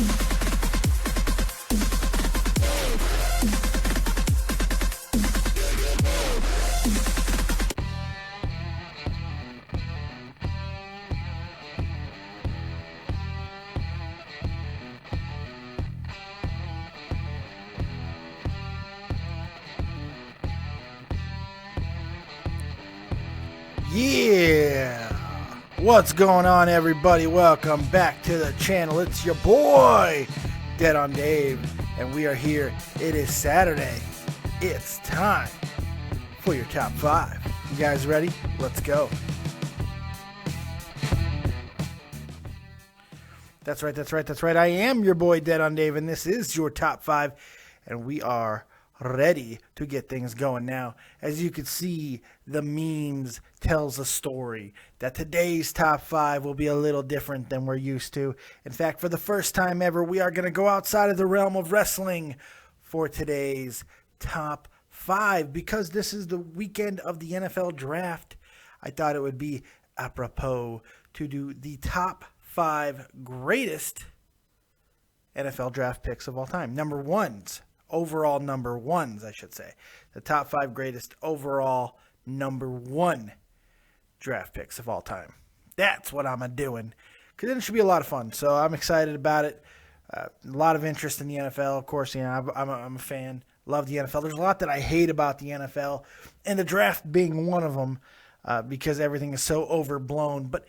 Yeah! What's going on, everybody? Welcome back to the channel. It's your boy, Dead on Dave, and we are here. It is Saturday. It's time for your top 5. You guys ready? Let's go. That's right. I am your boy, Dead on Dave, and this is your top 5, and we are ready to get things going now. As you can see, the memes tells a story that today's top 5 will be a little different than we're used to. In fact, for the first time ever, we are going to go outside of the realm of wrestling for today's top 5 because this is the weekend of the NFL draft. I thought it would be apropos to do the top 5 greatest NFL draft picks of all time. Overall number ones, I should say. The top 5 greatest overall number 1 draft picks of all time. That's what I'm doing. Because it should be a lot of fun. So I'm excited about it. A lot of interest in the NFL. Of course, you know, I'm a fan. Love the NFL. There's a lot that I hate about the NFL. And the draft being one of them. Because everything is so overblown. But,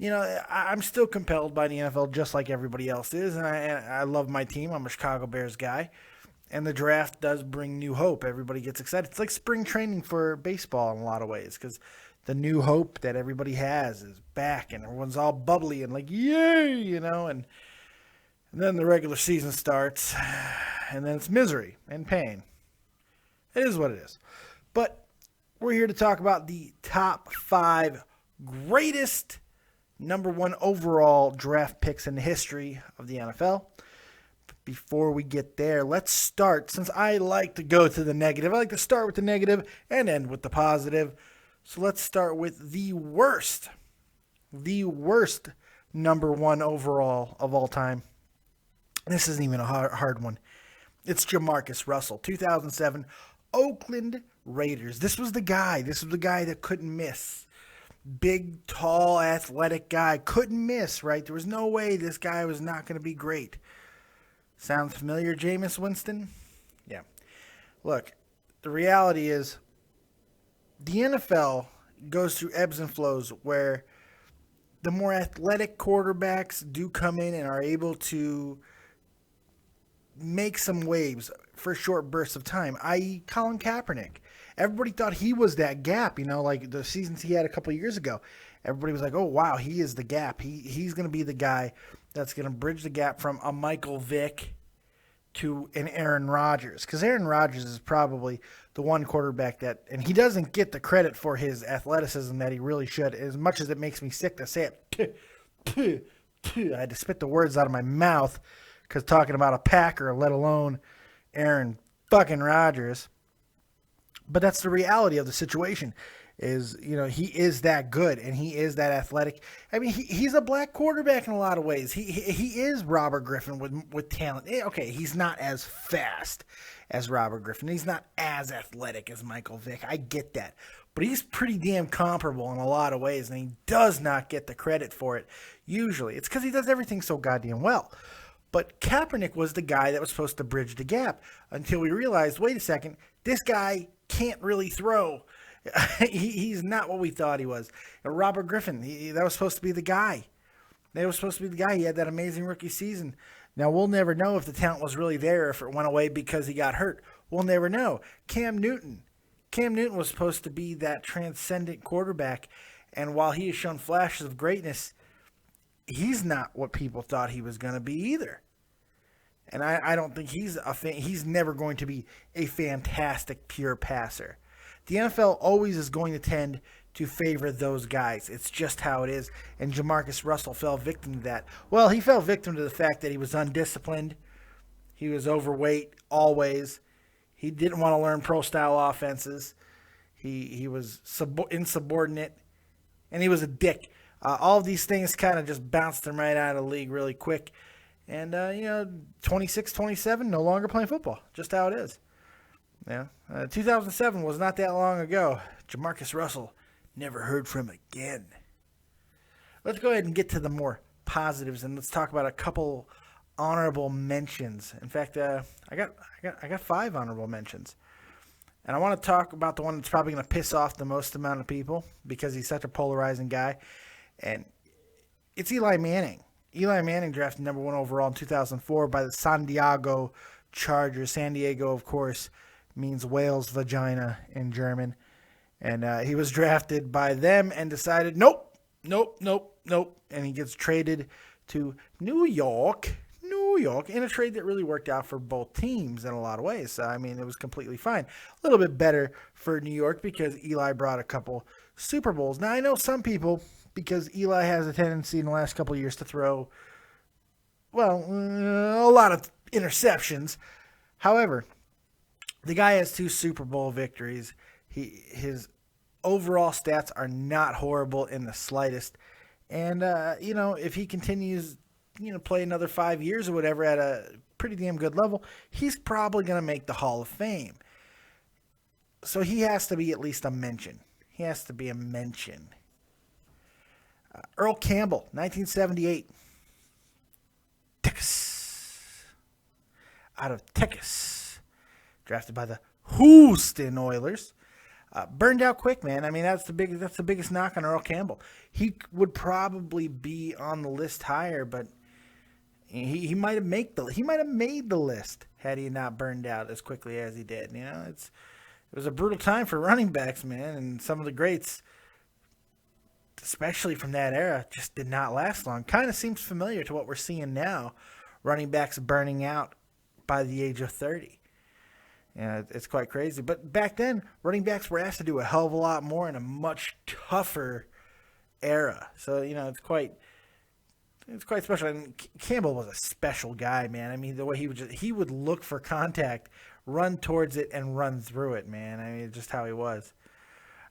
you know, I'm still compelled by the NFL just like everybody else is. And I love my team. I'm a Chicago Bears guy. And the draft does bring new hope. Everybody gets excited. It's like spring training for baseball in a lot of ways because the new hope that everybody has is back and everyone's all bubbly and like, yay, you know. And then the regular season starts and then it's misery and pain. It is what it is. But we're here to talk about the top 5 greatest number 1 overall draft picks in the history of the NFL. Before we get there, let's start. Since I like to go to the negative, I like to start with the negative and end with the positive. So let's start with the worst number 1 overall of all time. This isn't even a hard one. It's Jamarcus Russell, 2007 Oakland Raiders. This was the guy that couldn't miss. Big, tall, athletic guy. Couldn't miss, right? There was no way this guy was not going to be great. Sound familiar, Jameis Winston? Yeah. Look, the reality is the NFL goes through ebbs and flows where the more athletic quarterbacks do come in and are able to make some waves for short bursts of time, i.e. Colin Kaepernick. Everybody thought he was that gap, you know, like the seasons he had a couple of years ago. Everybody was like, oh, wow, he is the gap. He's going to be the guy that's going to bridge the gap from a Michael Vick to an Aaron Rodgers. Because Aaron Rodgers is probably the one quarterback that, and he doesn't get the credit for his athleticism that he really should, as much as it makes me sick to say it. I had to spit the words out of my mouth because talking about a Packer, let alone Aaron fucking Rodgers. But that's the reality of the situation. Is, you know, he is that good and he is that athletic. I mean, he's a black quarterback in a lot of ways. He is Robert Griffin with talent. Okay, he's not as fast as Robert Griffin. He's not as athletic as Michael Vick. I get that. But he's pretty damn comparable in a lot of ways, and he does not get the credit for it usually. It's because he does everything so goddamn well. But Kaepernick was the guy that was supposed to bridge the gap until we realized, wait a second, this guy can't really throw. He's not what we thought he was. And Robert Griffin, that was supposed to be the guy. He had that amazing rookie season. Now, we'll never know if the talent was really there or if it went away because he got hurt. We'll never know. Cam Newton was supposed to be that transcendent quarterback. And while he has shown flashes of greatness, he's not what people thought he was going to be either. And I don't think he's never going to be a fantastic pure passer. The NFL always is going to tend to favor those guys. It's just how it is. And Jamarcus Russell fell victim to that. Well, he fell victim to the fact that he was undisciplined. He was overweight always. He didn't want to learn pro-style offenses. He was insubordinate. And he was a dick. All of these things kind of just bounced him right out of the league really quick. And, 26, 27, no longer playing football. Just how it is. 2007 was not that long ago. Jamarcus Russell, never heard from again. Let's go ahead and get to the more positives, and let's talk about a couple honorable mentions. In fact, I got 5 honorable mentions. And I want to talk about the one that's probably going to piss off the most amount of people because he's such a polarizing guy. And it's Eli Manning. Eli Manning drafted number 1 overall in 2004 by the San Diego Chargers. San Diego, of course, means whale's vagina in German. And he was drafted by them and decided, nope. And he gets traded to New York, in a trade that really worked out for both teams in a lot of ways. So, I mean, it was completely fine. A little bit better for New York because Eli brought a couple Super Bowls. Now, I know some people, because Eli has a tendency in the last couple of years to throw, a lot of interceptions. However, the guy has 2 Super Bowl victories. His overall stats are not horrible in the slightest. And, if he continues, play another 5 years or whatever at a pretty damn good level, he's probably going to make the Hall of Fame. So he has to be at least a mention. He has to be a mention. Earl Campbell, 1978. Texas. Out of Texas. Drafted by the Houston Oilers. Burned out quick, man. I mean, that's the biggest knock on Earl Campbell. He would probably be on the list higher, but he might have made the list had he not burned out as quickly as he did. It was a brutal time for running backs, man, and some of the greats, especially from that era, just did not last long. Kind of seems familiar to what we're seeing now, running backs burning out by the age of 30. It's quite crazy. But back then, running backs were asked to do a hell of a lot more in a much tougher era. So, it's quite special. And Campbell was a special guy, man. I mean, the way he would look for contact, run towards it, and run through it, man. I mean, just how he was.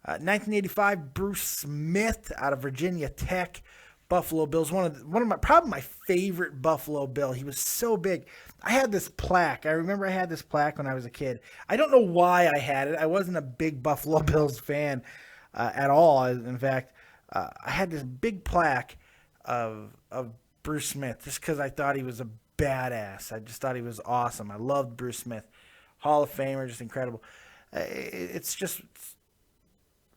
1985, Bruce Smith out of Virginia Tech. Buffalo Bills, probably my favorite Buffalo Bill. He was so big. I had this plaque. I remember I had this plaque when I was a kid. I don't know why I had it. I wasn't a big Buffalo Bills fan at all. In fact, I had this big plaque of Bruce Smith just because I thought he was a badass. I just thought he was awesome. I loved Bruce Smith. Hall of Famer, just incredible. I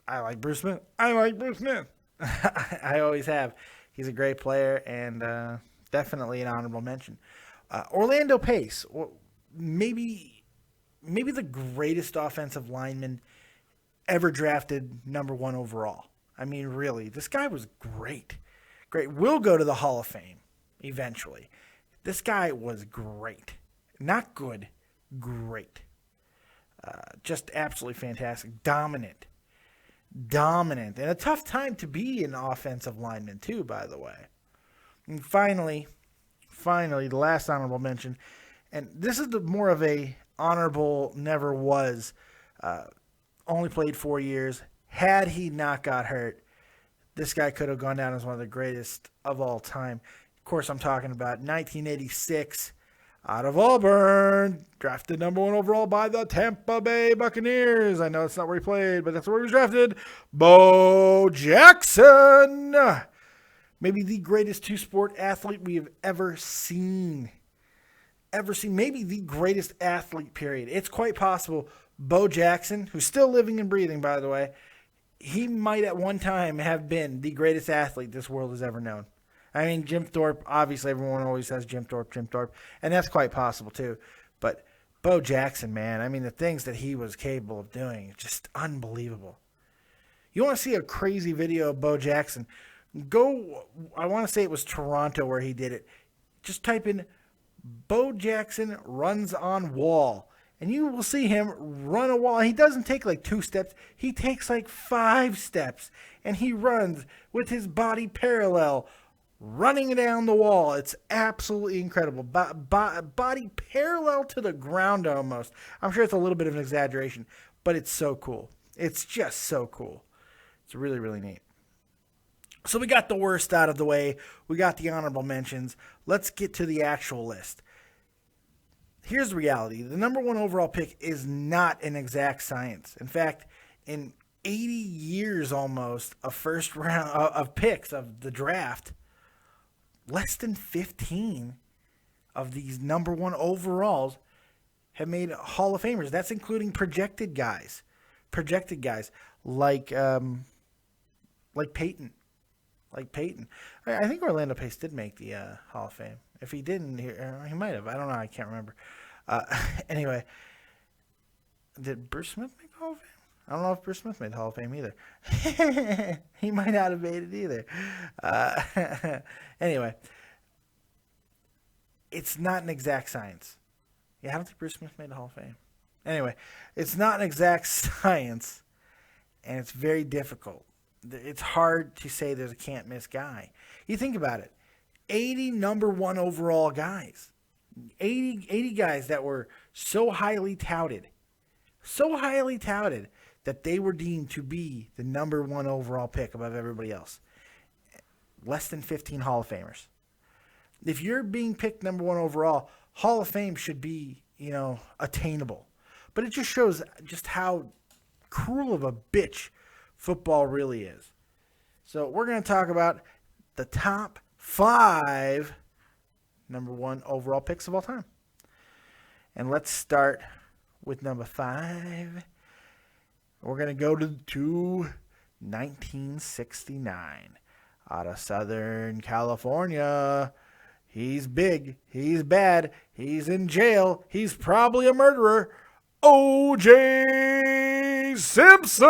like Bruce Smith. I always have. He's a great player and definitely an honorable mention. Orlando Pace, maybe the greatest offensive lineman ever drafted number 1 overall. I mean, really, this guy was great. Will go to the Hall of Fame eventually. This guy was great. Not good, great. Just absolutely fantastic. Dominant. And a tough time to be an offensive lineman too, by the way. And finally, the last honorable mention, and this is more of a honorable never was. Only played 4 years. Had he not got hurt, this guy could have gone down as one of the greatest of all time. Of course, I'm talking about 1986. Out of Auburn, drafted number 1 overall by the Tampa Bay Buccaneers. I know it's not where he played, but that's where he was drafted. Bo Jackson. Maybe the greatest 2-sport athlete we have ever seen. Maybe the greatest athlete, period. It's quite possible Bo Jackson, who's still living and breathing, by the way, he might at one time have been the greatest athlete this world has ever known. I mean, Jim Thorpe, obviously everyone always says Jim Thorpe, and that's quite possible too. But Bo Jackson, man, I mean, the things that he was capable of doing, just unbelievable. You want to see a crazy video of Bo Jackson? I want to say it was Toronto where he did it. Just type in Bo Jackson runs on wall, and you will see him run a wall. He doesn't take like 2 steps. He takes like 5 steps, and he runs with his body parallel, running down the wall. It's absolutely incredible. Body parallel to the ground almost. I'm sure it's a little bit of an exaggeration, but it's so cool. It's just so cool. It's really, really neat. So we got the worst out of the way. We got the honorable mentions. Let's get to the actual list. Here's the reality. The number one overall pick is not an exact science. In fact, in 80 years almost of first round of picks of the draft, less than 15 of these number one overalls have made Hall of Famers. That's including projected guys. Projected guys like Peyton. Like Peyton. I think Orlando Pace did make the Hall of Fame. If he didn't, he might have. I don't know. I can't remember. Anyway, did Bruce Smith make the Hall of Fame? I don't know if Bruce Smith made the Hall of Fame either. He might not have made it either. Anyway, it's not an exact science. Yeah, I don't think Bruce Smith made the Hall of Fame. Anyway, it's not an exact science, and it's very difficult. It's hard to say there's a can't-miss guy. You think about it. 80 number one overall guys. 80 guys that were so highly touted that they were deemed to be the number one overall pick above everybody else. Less than 15 Hall of Famers. If you're being picked number one overall, Hall of Fame should be, attainable. But it just shows just how cruel of a bitch football really is. So we're going to talk about the top 5 number one overall picks of all time. And let's start with number 5. We're going to go to 1969 out of Southern California. He's big. He's bad. He's in jail. He's probably a murderer. O.J. Simpson.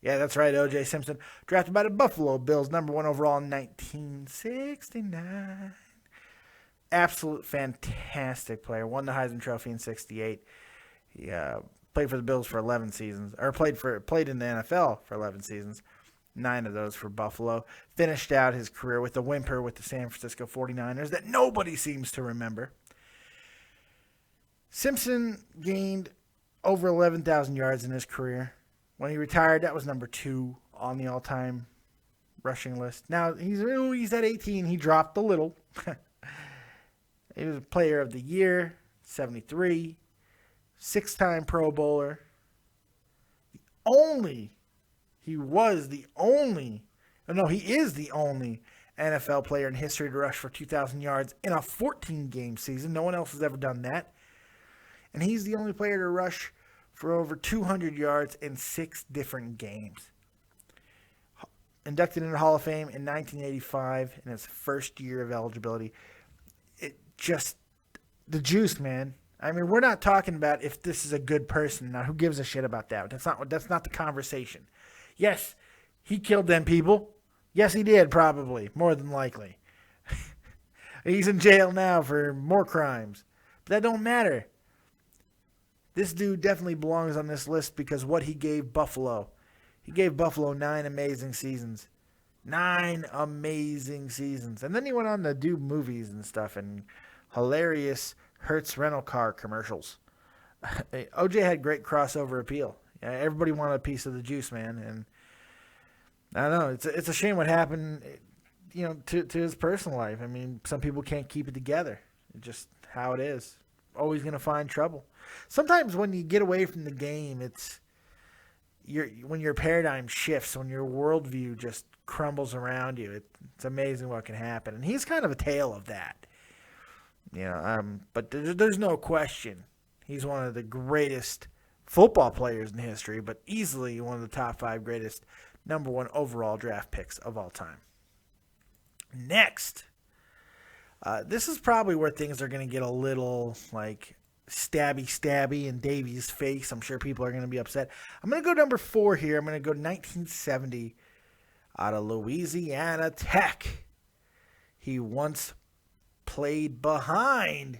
Yeah, that's right, O.J. Simpson. Drafted by the Buffalo Bills, number one overall in 1969. Absolute fantastic player. Won the Heisman Trophy in 68. He played for the Bills for 11 seasons, or played in the NFL for 11 seasons. 9 of those for Buffalo. Finished out his career with a whimper with the San Francisco 49ers that nobody seems to remember. Simpson gained over 11,000 yards in his career. When he retired, that was number 2 on the all-time rushing list. Now, he's at 18. He dropped a little. He was a player of the year, 73, 6-time Pro Bowler. He is the only NFL player in history to rush for 2,000 yards in a 14-game season. No one else has ever done that. And he's the only player to rush for over 200 yards in 6 different games. Inducted into the Hall of Fame in 1985 in his first year of eligibility. The juice, man. I mean, we're not talking about if this is a good person. Now, who gives a shit about that? That's not the conversation. Yes, he killed them people. Yes, he did, probably, more than likely. He's in jail now for more crimes. But that don't matter. This dude definitely belongs on this list because what he gave Buffalo. He gave Buffalo 9 amazing seasons. 9 amazing seasons. And then he went on to do movies and stuff and hilarious Hertz rental car commercials. OJ had great crossover appeal. Everybody wanted a piece of the juice, man. And I don't know. It's a shame what happened, to his personal life. I mean, some people can't keep it together. It's just how it is. Always going to find trouble. Sometimes when you get away from the game, when your paradigm shifts, when your worldview just crumbles around you, it's amazing what can happen. And he's kind of a tale of that. But there's no question. He's one of the greatest football players in history, but easily one of the top 5 greatest number 1 overall draft picks of all time. Next, this is probably where things are going to get a little stabby in Davy's face. I'm sure people are going to be upset. I'm going to go number 4 here. I'm going to go 1970 out of Louisiana Tech. He once played behind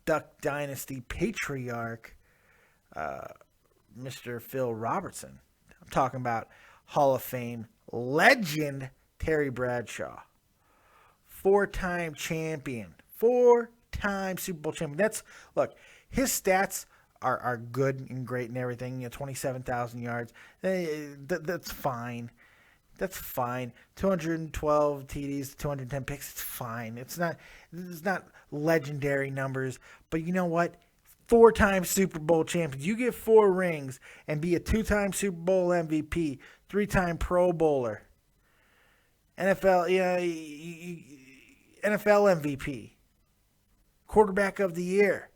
Duck Dynasty patriarch Mr. Phil Robertson. I'm talking about Hall of Fame legend Terry Bradshaw. 4-time champion. 4-time Super Bowl champion. Look, his stats are good and great and everything. 27,000 yards. That's fine. That's fine. 212 TDs, 210 picks. It's fine. It's not legendary numbers. But you know what? 4-time Super Bowl champions. You get 4 rings and be a 2-time Super Bowl MVP, 3-time Pro Bowler, NFL MVP, quarterback of the year,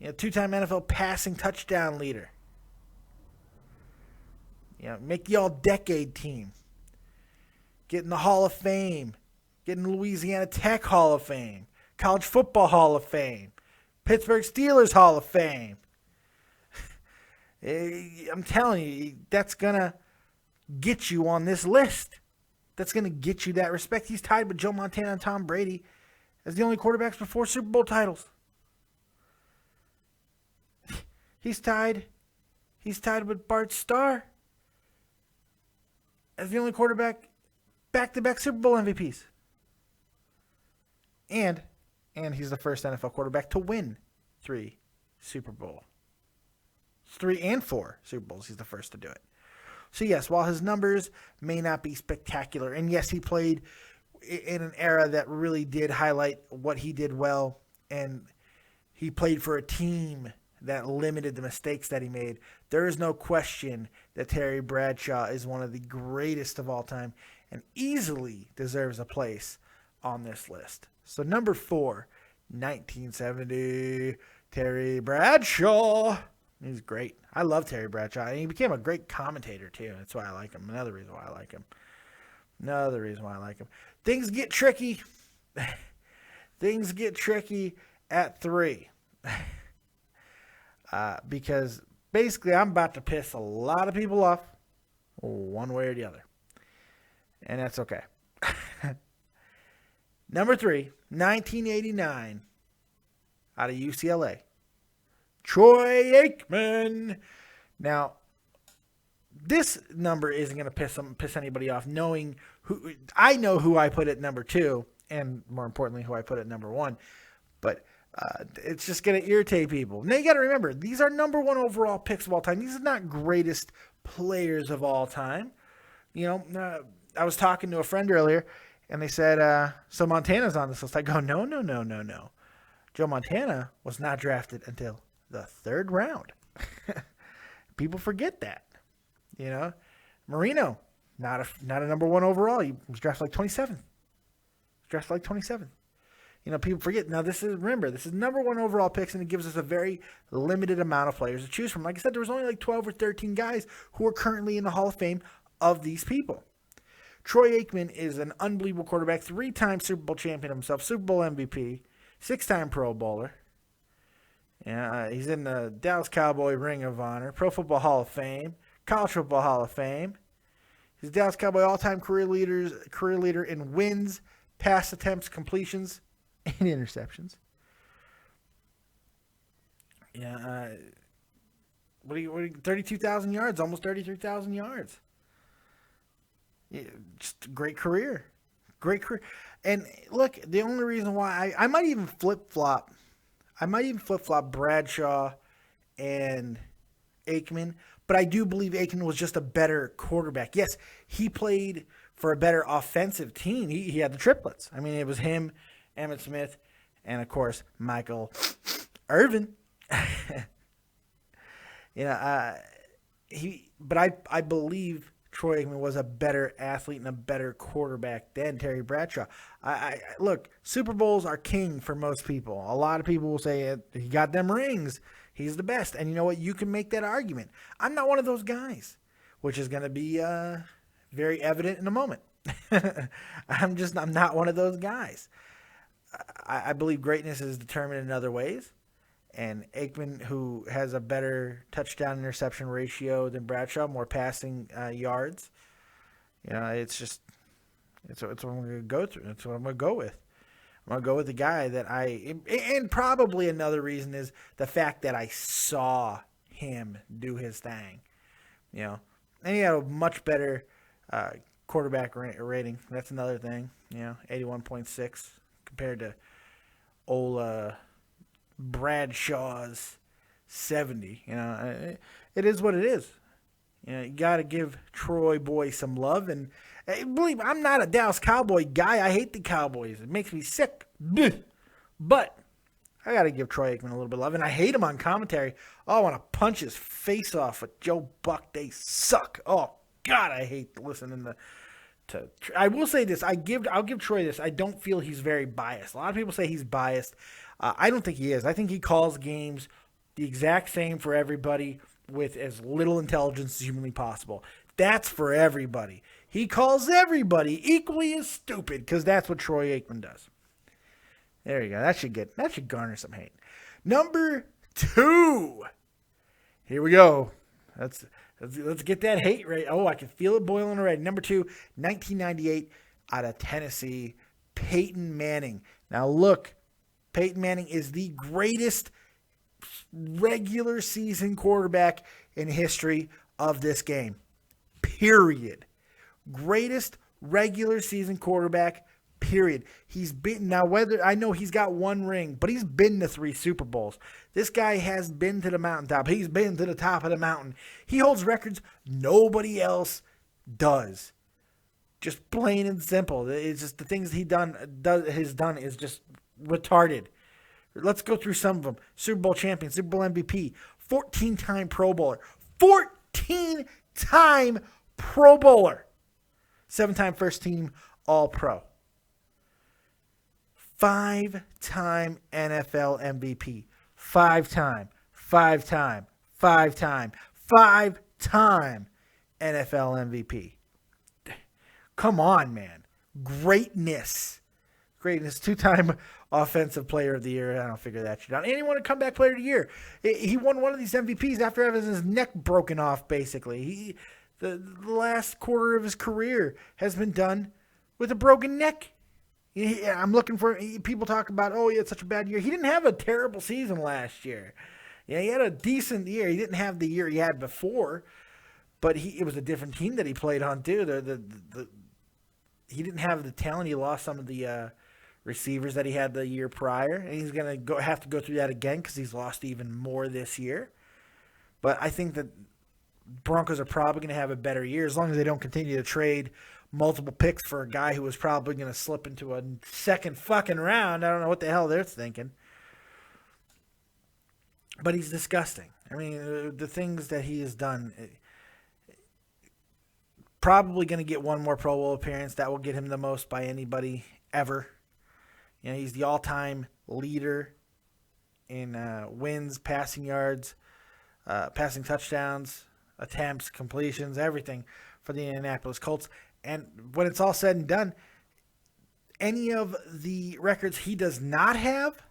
2-time NFL passing touchdown leader. Make the all-decade team. Get in the Hall of Fame. Get in the Louisiana Tech Hall of Fame. College Football Hall of Fame. Pittsburgh Steelers Hall of Fame. I'm telling you, that's going to get you on this list. That's going to get you that respect. He's tied with Joe Montana and Tom Brady as the only quarterbacks with 4 Super Bowl titles. He's tied with Bart Starr as the only quarterback back-to-back Super Bowl MVPs. And he's the first NFL quarterback to win 3 Super Bowls. 3 and 4 Super Bowls. He's the first to do it. So yes, while his numbers may not be spectacular, and yes, he played in an era that really did highlight what he did well, and he played for a team that limited the mistakes that he made, there is no question that Terry Bradshaw is one of the greatest of all time and easily deserves a place on this list. So number 4, 1970, Terry Bradshaw. He's great. I love Terry Bradshaw. And he became a great commentator, too. That's why I like him. Another reason why I like him. Things get tricky. Things get tricky at 3. Because basically I'm about to piss a lot of people off one way or the other. And that's okay. Number 3, 1989, out of UCLA, Troy Aikman. Now, this number isn't going to piss anybody off, knowing who I know who I put at number 2, and more importantly, who I put at number 1. But it's just going to irritate people. Now, you got to remember, these are number 1 overall picks of all time. These are not greatest players of all time. I was talking to a friend earlier, and they said, so Montana's on this list. I go, no. Joe Montana was not drafted until the 3rd round. People forget that. Marino, not a number 1 overall. He was drafted like 27th. People forget. Now, this is number 1 overall picks, and it gives us a very limited amount of players to choose from. Like I said, there was only like 12 or 13 guys who are currently in the Hall of Fame of these people. Troy Aikman is an unbelievable quarterback, 3-time Super Bowl champion himself, Super Bowl MVP, 6-time Pro Bowler. He's in the Dallas Cowboy Ring of Honor, Pro Football Hall of Fame, College Football Hall of Fame. He's Dallas Cowboy all-time career leader in wins, pass attempts, completions, and interceptions. 32,000 yards, almost 33,000 yards. Yeah, just a great career. And look, the only reason why I might even flip-flop Bradshaw and Aikman, but I do believe Aikman was just a better quarterback. Yes, he played for a better offensive team. He had the triplets. I mean, it was him, Emmitt Smith, and, of course, Michael Irvin. But I believe Troy Aikman was a better athlete and a better quarterback than Terry Bradshaw. Look, Super Bowls are king for most people. A lot of people will say he got them rings. He's the best. And you know what? You can make that argument. I'm not one of those guys, which is going to be very evident in a moment. I'm not one of those guys. I believe greatness is determined in other ways. And Aikman, who has a better touchdown interception ratio than Bradshaw, more passing yards, it's what I'm going to go through. That's what I'm going to go with. I'm going to go with the guy that and probably another reason is the fact that I saw him do his thing, and he had a much better quarterback rating. That's another thing, 81.6 compared to old Bradshaw's 70. It is what it is. You got to give Troy Boy some love. And believe me, I'm not a Dallas Cowboy guy. I hate the Cowboys. It makes me sick. Blech. But I got to give Troy Aikman a little bit of love. And I hate him on commentary. Oh, I want to punch his face off with Joe Buck. They suck. Oh, God, I hate listening to. I will say this. I'll give Troy this. I don't feel he's very biased. A lot of people say he's biased. I don't think he is. I think he calls games the exact same for everybody with as little intelligence as humanly possible. That's for everybody. He calls everybody equally as stupid because that's what Troy Aikman does. There you go. That should garner some hate. Number 2. Here we go. Let's get that hate right. Oh, I can feel it boiling already. Number 2, 1998 out of Tennessee, Peyton Manning. Now look, Peyton Manning is the greatest regular season quarterback in history of this game. Period. Greatest regular season quarterback. Period. He's been now. Whether I know he's got 1 ring, but he's been to 3 Super Bowls. This guy has been to the mountaintop. He's been to the top of the mountain. He holds records nobody else does. Just plain and simple. It's just the things he has done is just retarded. Let's go through some of them. Super Bowl champion, Super Bowl MVP, 14-time Pro Bowler, 14-time Pro Bowler, 7-time first team All-Pro. 5-time NFL MVP. 5-time NFL MVP. Come on, man. Greatness. 2-time Offensive Player of the Year. I don't figure that shit out. And he won a Comeback Player of the Year. He won one of these MVPs after having his neck broken off, basically. The last quarter of his career has been done with a broken neck. I'm looking for people talk about, oh, he had such a bad year. He didn't have a terrible season last year. Yeah, he had a decent year. He didn't have the year he had before, but it was a different team that he played on too. He didn't have the talent. He lost some of the receivers that he had the year prior, and he's going to have to go through that again because he's lost even more this year. But I think that Broncos are probably going to have a better year as long as they don't continue to trade multiple picks for a guy who was probably going to slip into a second fucking round. I don't know what the hell they're thinking. But he's disgusting. I mean, the things that he has done, probably going to get one more Pro Bowl appearance. That will get him the most by anybody ever. You know, he's the all-time leader in wins, passing yards, passing touchdowns, attempts, completions, everything for the Indianapolis Colts. And when it's all said and done, any of the records he does not have,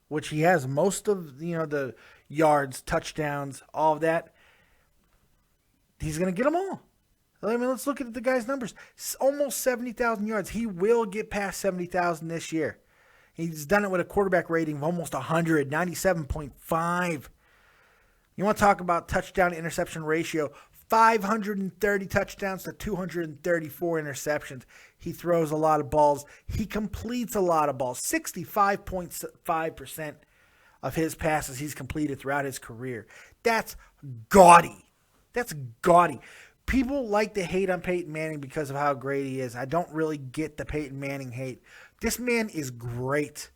which he has most of, the yards, touchdowns, all of that, he's going to get them all. I mean, let's look at the guy's numbers. Almost 70,000 yards. He will get past 70,000 this year. He's done it with a quarterback rating of almost 100, 97.5. You want to talk about touchdown-to-interception ratio, 530 touchdowns to 234 interceptions. He throws a lot of balls. He completes a lot of balls. 65.5% of his passes he's completed throughout his career. That's gaudy. People like to hate on Peyton Manning because of how great he is. I don't really get the Peyton Manning hate. This man is great.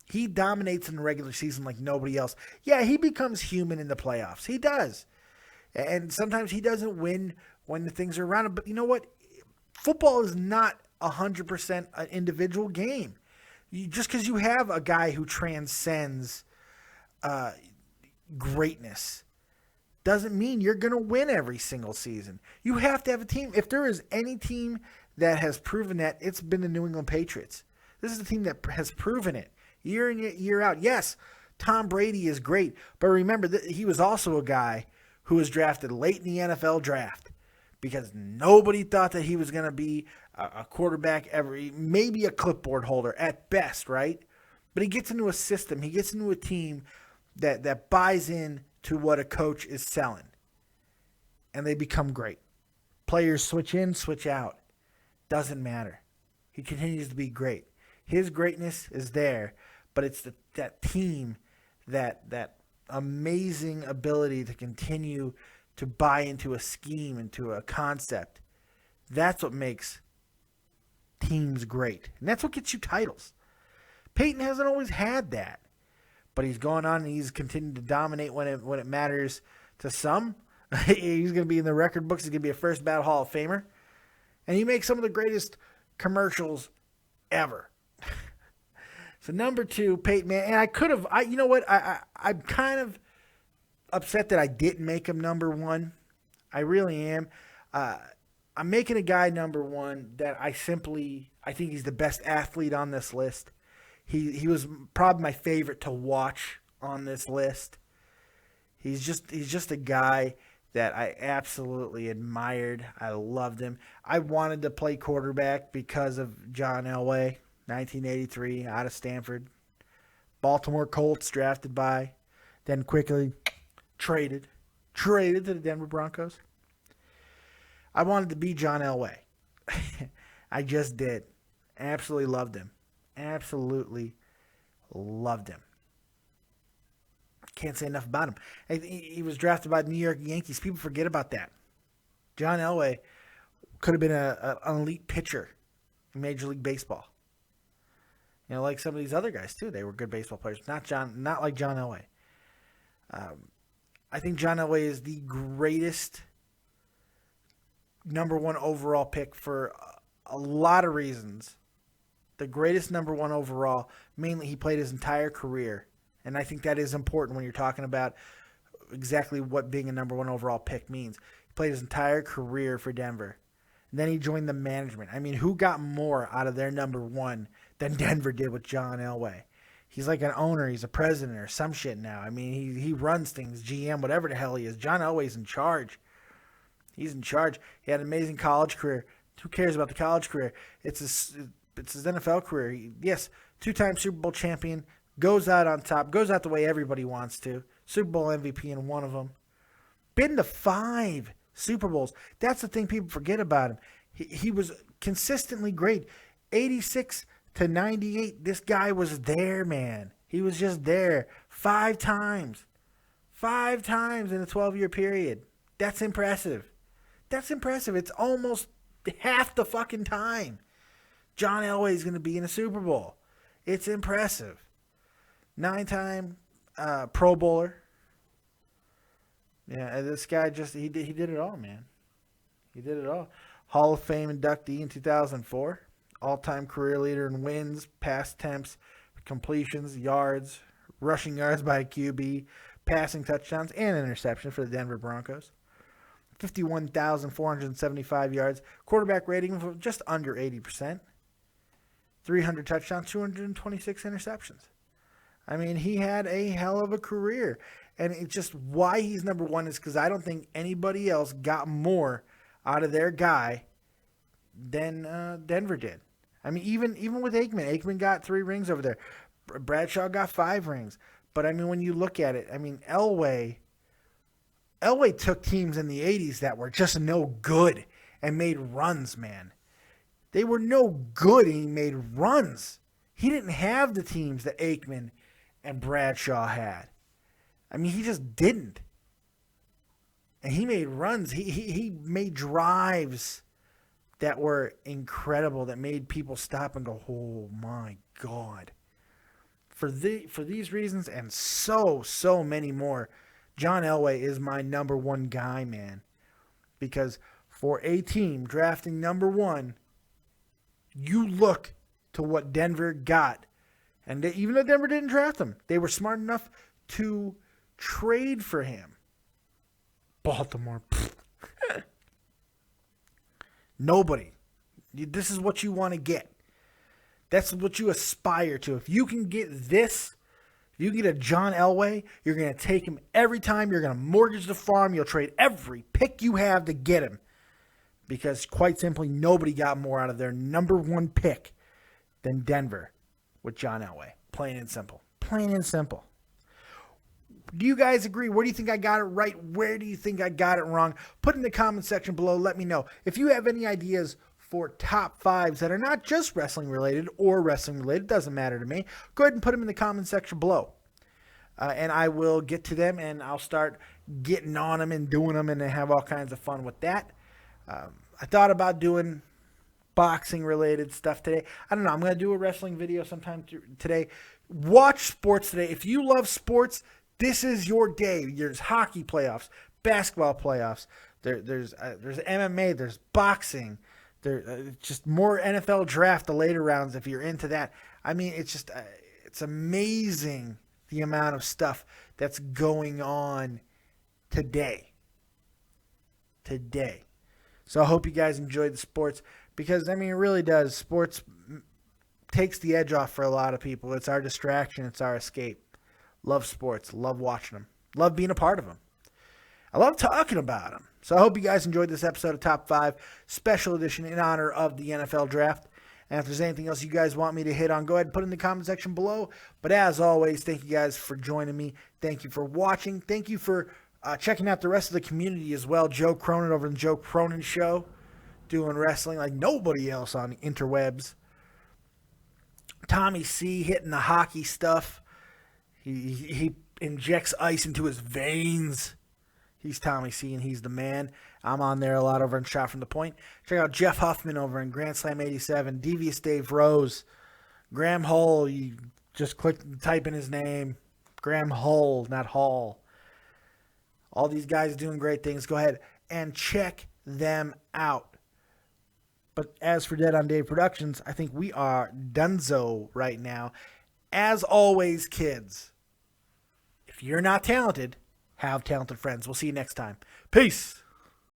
He dominates in the regular season like nobody else. Yeah, he becomes human in the playoffs. He does. And sometimes he doesn't win when the things are around him. But you know what? Football is not 100% an individual game. Just because you have a guy who transcends greatness doesn't mean you're going to win every single season. You have to have a team. If there is any team that has proven that, it's been the New England Patriots. This is a team that has proven it year in, year out. Yes, Tom Brady is great, but remember that he was also a guy who was drafted late in the NFL draft because nobody thought that he was going to be a quarterback maybe a clipboard holder at best, right? But he gets into a system. He gets into a team that buys in to what a coach is selling, and they become great. Players switch in, switch out. Doesn't matter. He continues to be great. His greatness is there, but it's that team, that amazing ability to continue to buy into a scheme, into a concept. That's what makes teams great. And that's what gets you titles. Peyton hasn't always had that. But he's gone on and he's continued to dominate when it matters to some. He's going to be in the record books. He's going to be a first ballot Hall of Famer. And he makes some of the greatest commercials ever. So number 2, Peyton Manning. And I could have, you know what? I'm kind of upset that I didn't make him number 1. I really am. I'm making a guy number 1 that I think he's the best athlete on this list. He was probably my favorite to watch on this list. He's just a guy that I absolutely admired. I loved him. I wanted to play quarterback because of John Elway, 1983, out of Stanford. Baltimore Colts drafted by, then quickly traded to the Denver Broncos. I wanted to be John Elway. I just did. Absolutely loved him. Absolutely loved him. Can't say enough about him. He was drafted by the New York Yankees. People forget about that. John Elway could have been an elite pitcher in Major League Baseball. You know, like some of these other guys too. They were good baseball players. Not like John Elway. I think John Elway is the greatest number 1 overall pick for a lot of reasons. The greatest number 1 overall. Mainly, he played his entire career. And I think that is important when you're talking about exactly what being a number 1 overall pick means. He played his entire career for Denver. And then he joined the management. I mean, who got more out of their number 1 than Denver did with John Elway? He's like an owner. He's a president or some shit now. I mean, he runs things, GM, whatever the hell he is. John Elway's in charge. He's in charge. He had an amazing college career. Who cares about the college career? It's his NFL career. Yes, 2-time Super Bowl champion. Goes out on top. Goes out the way everybody wants to. Super Bowl MVP in one of them. Been to 5 Super Bowls. That's the thing people forget about him. He was consistently great. 86 to 98, this guy was there, man. He was just there 5 times. 5 times in a 12-year period. That's impressive. That's impressive. It's almost half the fucking time John Elway is going to be in a Super Bowl. It's impressive. 9-time Pro Bowler. Yeah, this guy he did it all, man. He did it all. Hall of Fame inductee in 2004. All-time career leader in wins, pass attempts, completions, yards, rushing yards by a QB, passing touchdowns, and interceptions for the Denver Broncos. 51,475 yards. Quarterback rating of just under 80%. 300 touchdowns, 226 interceptions. I mean, he had a hell of a career. And it's just why he's number 1 is because I don't think anybody else got more out of their guy than Denver did. I mean, even with Aikman got 3 rings over there. Bradshaw got 5 rings. But, I mean, when you look at it, I mean, Elway took teams in the 80s that were just no good and made runs, man. They were no good and he made runs. He didn't have the teams that Aikman and Bradshaw had. I mean, he just didn't. And he made runs. He made drives that were incredible, that made people stop and go, oh my God. For these reasons and so many more, John Elway is my number 1 guy, man. Because for a team drafting number 1, you look to what Denver got. And even though Denver didn't draft him, they were smart enough to trade for him. Baltimore. Nobody. This is what you want to get. That's what you aspire to. If you can get this, if you get a John Elway, you're going to take him every time. You're going to mortgage the farm. You'll trade every pick you have to get him. Because quite simply, nobody got more out of their number 1 pick than Denver with John Elway. Plain and simple. Plain and simple. Do you guys agree? Where do you think I got it right? Where do you think I got it wrong? Put in the comment section below. Let me know. If you have any ideas for top 5s that are not just wrestling related or wrestling related, doesn't matter to me, go ahead and put them in the comment section below. And I will get to them and I'll start getting on them and doing them, and they have all kinds of fun with that. I thought about doing boxing related stuff today. I don't know. I'm going to do a wrestling video sometime today. Watch sports today. If you love sports, this is your day. There's hockey playoffs, basketball playoffs. There's MMA. There's boxing. Just more NFL draft, the later rounds if you're into that. I mean, it's amazing the amount of stuff that's going on today. So I hope you guys enjoyed the sports, because, I mean, it really does. Sports takes the edge off for a lot of people. It's our distraction. It's our escape. Love sports. Love watching them. Love being a part of them. I love talking about them. So I hope you guys enjoyed this episode of Top 5 Special Edition in honor of the NFL Draft. And if there's anything else you guys want me to hit on, go ahead and put it in the comment section below. But as always, thank you guys for joining me. Thank you for watching. Thank you for checking out the rest of the community as well. Joe Cronin over in the Joe Cronin Show, doing wrestling like nobody else on the interwebs. Tommy C hitting the hockey stuff. He injects ice into his veins. He's Tommy C, and he's the man. I'm on there a lot over in Shot from the Point. Check out Jeff Huffman over in Grand Slam 87, Devious Dave Rose, Graham Hull. You just type in his name. Graham Hull, not Hall. All these guys doing great things. Go ahead and check them out. But as for Dead on Dave Productions, I think we are donezo right now. As always, kids, if you're not talented, have talented friends. We'll see you next time. Peace.